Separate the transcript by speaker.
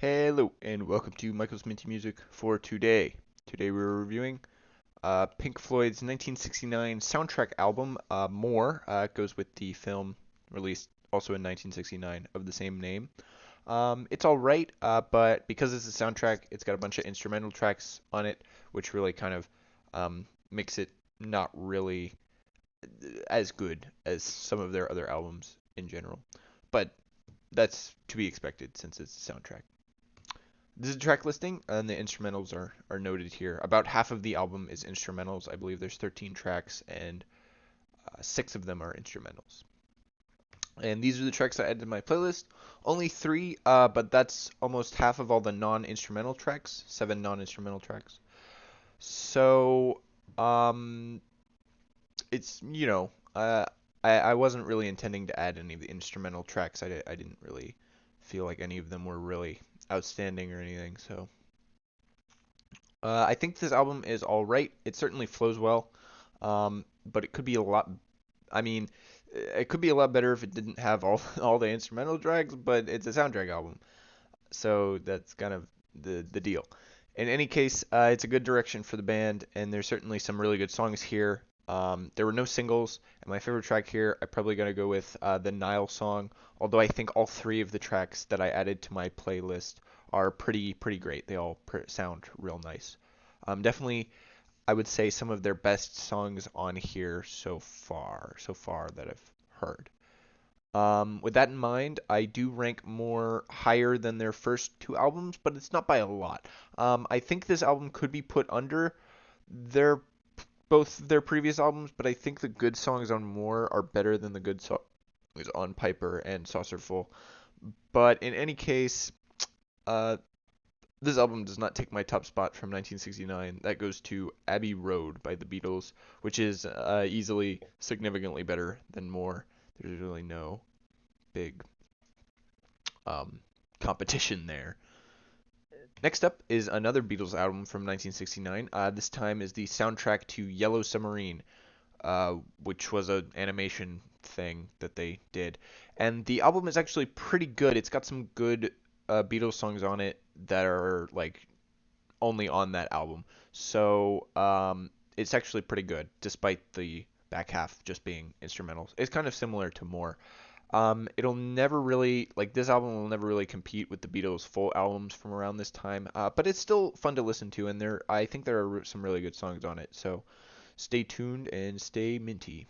Speaker 1: Hello and welcome to Michael's Minty Music for today. Today we're reviewing Pink Floyd's 1969 soundtrack album, More. It goes with the film released also in 1969 of the same name. It's alright, but because it's a soundtrack, it's got a bunch of instrumental tracks on it, which really kind of makes it not really as good as some of their other albums in general. But that's to be expected since it's a soundtrack. This is a track listing, and the instrumentals are noted here. About half of the album is instrumentals. I believe there's 13 tracks, and six of them are instrumentals. And these are the tracks I added to my playlist. Only three, but that's almost half of all the non-instrumental tracks. Seven non-instrumental tracks. So, um, it's I wasn't really intending to add any of the instrumental tracks. I didn't really feel like any of them were really outstanding or anything. So I think this album is all right. It certainly flows well, but it could be a lot. I mean, it could be a lot better if it didn't have all all the instrumental tracks. But it's a soundtrack album, so that's kind of the deal. In any case, it's a good direction for the band, and there's certainly some really good songs here. There were no singles, and my favorite track here, I'm probably gonna go with the Nile song. Although I think all three of the tracks that I added to my playlist are pretty great. They all sound real nice. Definitely, I would say some of their best songs on here so far that I've heard. With that in mind, I do rank more higher than their first two albums, but it's not by a lot. I think this album could be put under their both their previous albums, but I think the good songs on More are better than the good songs on Piper and Saucerful. But in any case, uh, this album does not take my top spot from 1969. That goes to Abbey Road by the Beatles, which is easily significantly better than More. There's really no big um, competition there. Next up is another Beatles album from 1969. This time is the soundtrack to Yellow Submarine, which was an animation thing that they did. And the album is actually pretty good. It's got some good Beatles songs on it that are like only on that album. So it's actually pretty good, despite the back half just being instrumentals. It's kind of similar to More. It'll never really like this album will never really compete with the Beatles' full albums from around this time, but it's still fun to listen to, and I think there are some really good songs on it. So stay tuned and stay minty.